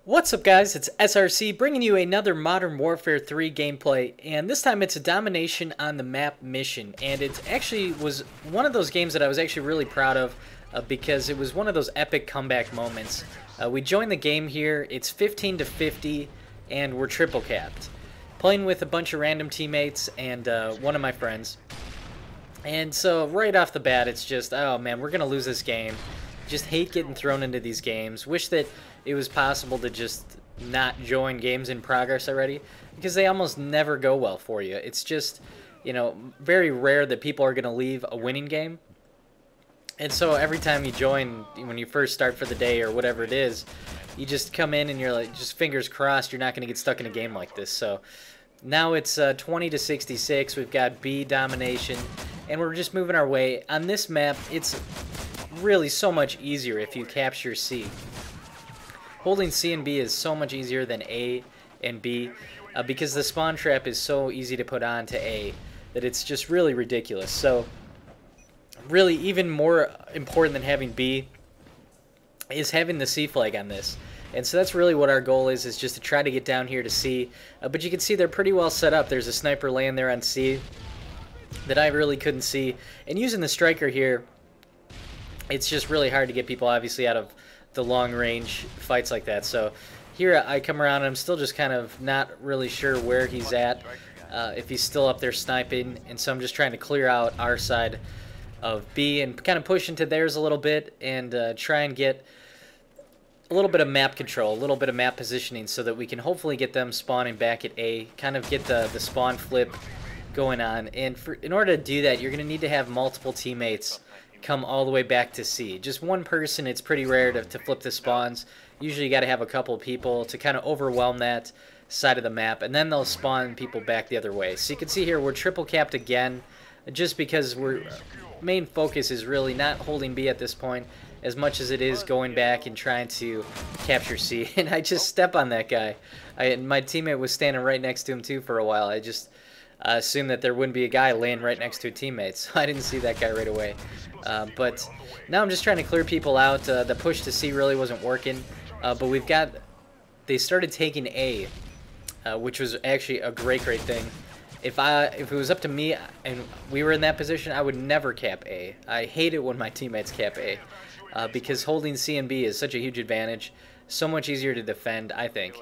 What's up, guys? It's SRC bringing you another Modern Warfare 3 gameplay, and this time it's a domination on the map mission. And it actually was one of those games that I was actually really proud of because it was one of those epic comeback moments. We joined the game here. It's 15 to 50, and we're triple capped, playing with a bunch of random teammates and one of my friends. And so right off the bat, it's just, oh man, we're gonna lose this game. Just hate getting thrown into these games. Wish that it was possible to just not join games in progress already, because they almost never go well for you. It's just, you know, very rare that people are going to leave a winning game. And so every time you join, when you first start for the day or whatever it is, you just come in and you're like, just fingers crossed you're not going to get stuck in a game like this. So now it's 20 to 66. We've got B domination, and we're just moving our way. On this map, it's really so much easier if you capture C. Holding C and B is so much easier than A and B because the spawn trap is so easy to put on to A that it's just really ridiculous. So really even more important than having B is having the C flag on this. And so that's really what our goal is just to try to get down here to C. But you can see they're pretty well set up. There's a sniper laying there on C that I really couldn't see. And using the striker here, it's just really hard to get people obviously out of the long range fights like that. So here I come around and I'm still just kind of not really sure where he's at, if he's still up there sniping, and so I'm just trying to clear out our side of B and kind of push into theirs a little bit and try and get a little bit of map control, a little bit of map positioning, so that we can hopefully get them spawning back at A, kind of get the spawn flip going on. And in order to do that, you're going to need to have multiple teammates come all the way back to C. Just one person, it's pretty rare to flip the spawns. Usually you got to have a couple people to kind of overwhelm that side of the map, and then they'll spawn people back the other way. So you can see here we're triple capped again, just because we're main focus is really not holding B at this point as much as it is going back and trying to capture C. And I just step on that guy. My teammate was standing right next to him too for a while. I just assumed that there wouldn't be a guy laying right next to a teammate, so I didn't see that guy right away. But now I'm just trying to clear people out. The push to C really wasn't working, but they started taking A, which was actually a great thing. If it was up to me and we were in that position, I would never cap A. I hate it when my teammates cap A, because holding C and B is such a huge advantage, so much easier to defend, I think.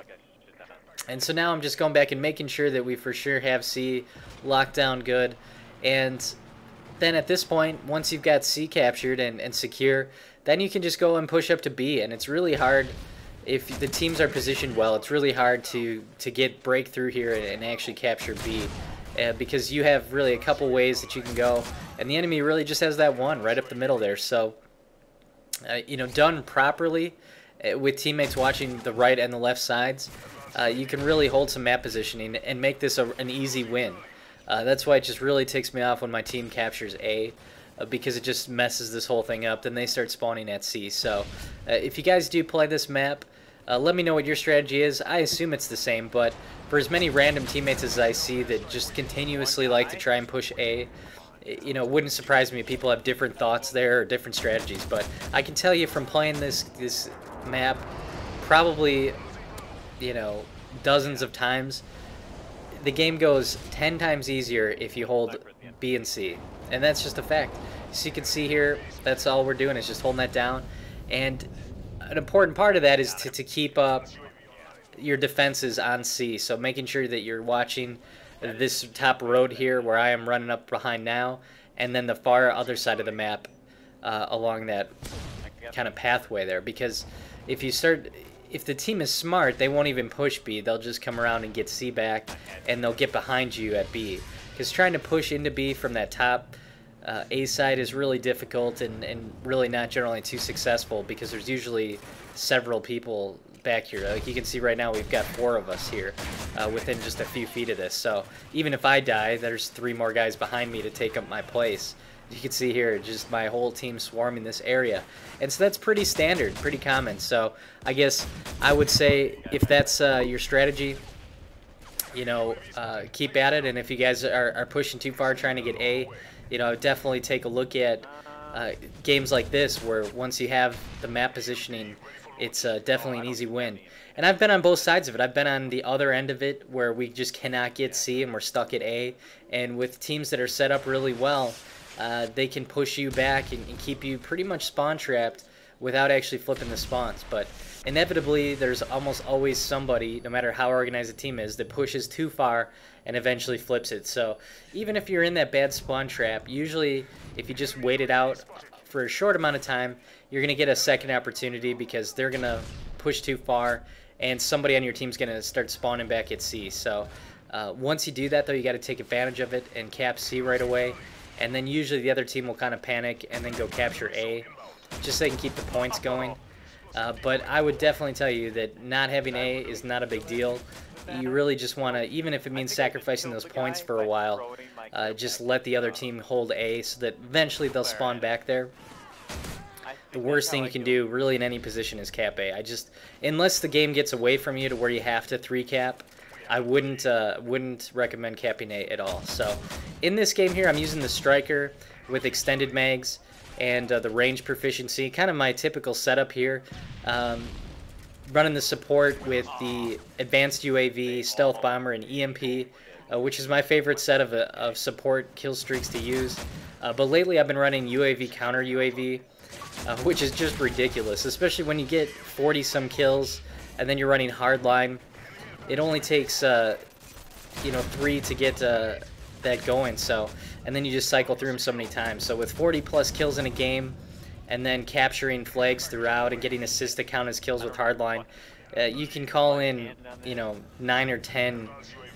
And so now I'm just going back and making sure that we for sure have C locked down good. And then at this point, once you've got C captured and secure, then you can just go and push up to B. And it's really hard, if the teams are positioned well, it's really hard to get breakthrough here and actually capture B. Because you have really a couple ways that you can go. And the enemy really just has that one right up the middle there. So, you know, done properly with teammates watching the right and the left sides, you can really hold some map positioning and make this an easy win. That's why it just really ticks me off when my team captures A, because it just messes this whole thing up. Then they start spawning at C. So if you guys do play this map, let me know what your strategy is. I assume it's the same, but for as many random teammates as I see that just continuously like to try and push A, you know, it wouldn't surprise me if people have different thoughts there or different strategies. But I can tell you from playing this map, probably, you know, dozens of times, the game goes 10 times easier if you hold B and C, and that's just a fact. So you can see here, that's all we're doing is just holding that down. And an important part of that is to keep up your defenses on C, so making sure that you're watching this top road here where I am running up behind now, and then the far other side of the map along that kind of pathway there, because if the team is smart, they won't even push B. They'll just come around and get C back, and they'll get behind you at B. Because trying to push into B from that top A side is really difficult and really not generally too successful, because there's usually several people back here. Like you can see right now, we've got 4 of us here within just a few feet of this. So even if I die, there's 3 more guys behind me to take up my place. You can see here, just my whole team swarming this area. And so that's pretty standard, pretty common. So I guess I would say if that's your strategy, you know, keep at it. And if you guys are pushing too far trying to get A, you know, definitely take a look at games like this, where once you have the map positioning it's definitely an easy win. And I've been on both sides of it. I've been on the other end of it where we just cannot get C and we're stuck at A. And with teams that are set up really well, they can push you back and keep you pretty much spawn trapped without actually flipping the spawns. But inevitably, there's almost always somebody, no matter how organized a team is, that pushes too far and eventually flips it. So even if you're in that bad spawn trap, usually if you just wait it out for a short amount of time, you're going to get a second opportunity because they're going to push too far and somebody on your team's going to start spawning back at C. So once you do that, though, you got to take advantage of it and cap C right away. And then usually the other team will kind of panic and then go capture A, just so they can keep the points going. But I would definitely tell you that not having A is not a big deal. You really just want to, even if it means sacrificing those points for a while, just let the other team hold A so that eventually they'll spawn back there. The worst thing you can do really in any position is cap A. Unless the game gets away from you to where you have to 3-cap, I wouldn't recommend capping A at all. So in this game here, I'm using the striker with extended mags and the range proficiency, kind of my typical setup here. Running the support with the advanced UAV, stealth bomber, and EMP, which is my favorite set of support kill streaks to use. But lately I've been running UAV counter UAV, which is just ridiculous, especially when you get 40-some kills and then you're running hardline. It only takes 3 to get that going, and then you just cycle through them so many times. So with 40+ kills in a game, and then capturing flags throughout and getting assists to count as kills with hardline, you can call in 9 or 10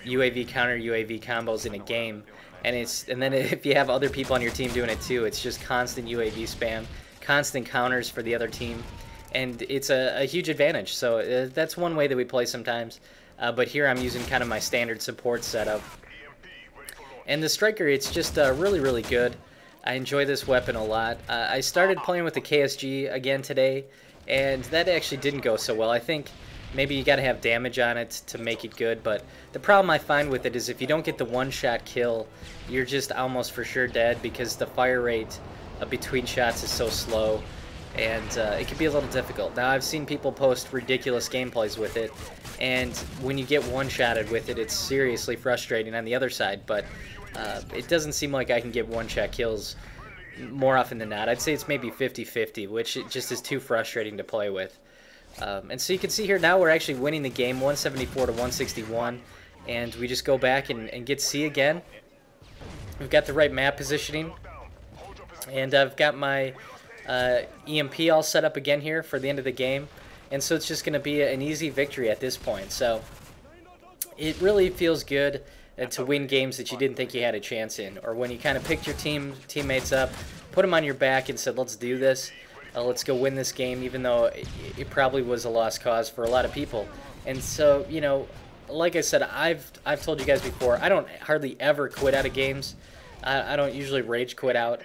UAV counter UAV combos in a game, and then if you have other people on your team doing it too, it's just constant UAV spam, constant counters for the other team, and it's a huge advantage. So that's one way that we play sometimes. But here I'm using kind of my standard support setup. And the striker, it's just really, really good. I enjoy this weapon a lot. I started playing with the KSG again today, and that actually didn't go so well. I think maybe you got to have damage on it to make it good, but the problem I find with it is if you don't get the one-shot kill, you're just almost for sure dead because the fire rate between shots is so slow, and it can be a little difficult. Now, I've seen people post ridiculous gameplays with it, and when you get one-shotted with it, it's seriously frustrating on the other side, but it doesn't seem like I can get one-shot kills more often than not. I'd say it's maybe 50-50, which it just is too frustrating to play with. And so you can see here now we're actually winning the game 174 to 161, and we just go back and get C again. We've got the right map positioning, and I've got my EMP all set up again here for the end of the game, and so it's just going to be an easy victory at this point. So it really feels good to win games that you didn't think you had a chance in, or when you kind of picked your teammates up, put them on your back and said, let's do this, let's go win this game, even though it probably was a lost cause for a lot of people. And so, like I said, I've told you guys before, I don't hardly ever quit out of games. I don't usually rage quit out.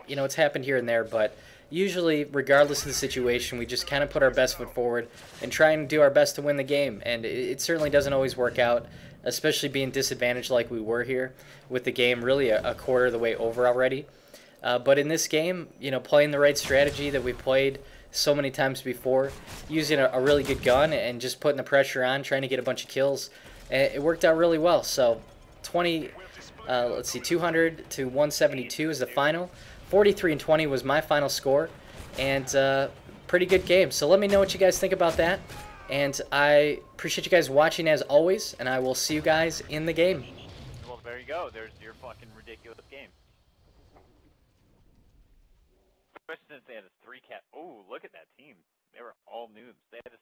It's happened here and there, but usually, regardless of the situation, we just kind of put our best foot forward and try and do our best to win the game. And it certainly doesn't always work out, especially being disadvantaged like we were here with the game really a quarter of the way over already. But in this game, playing the right strategy that we played so many times before, using a really good gun and just putting the pressure on, trying to get a bunch of kills, it worked out really well. So 200 to 172 is the final. 43 and 20 was my final score, and pretty good game. So let me know what you guys think about that, and I appreciate you guys watching as always, and I will see you guys in the game. Well, there you go. There's your fucking ridiculous game. Especially since they had a 3-cap. Oh, look at that team. They were all noobs. They had a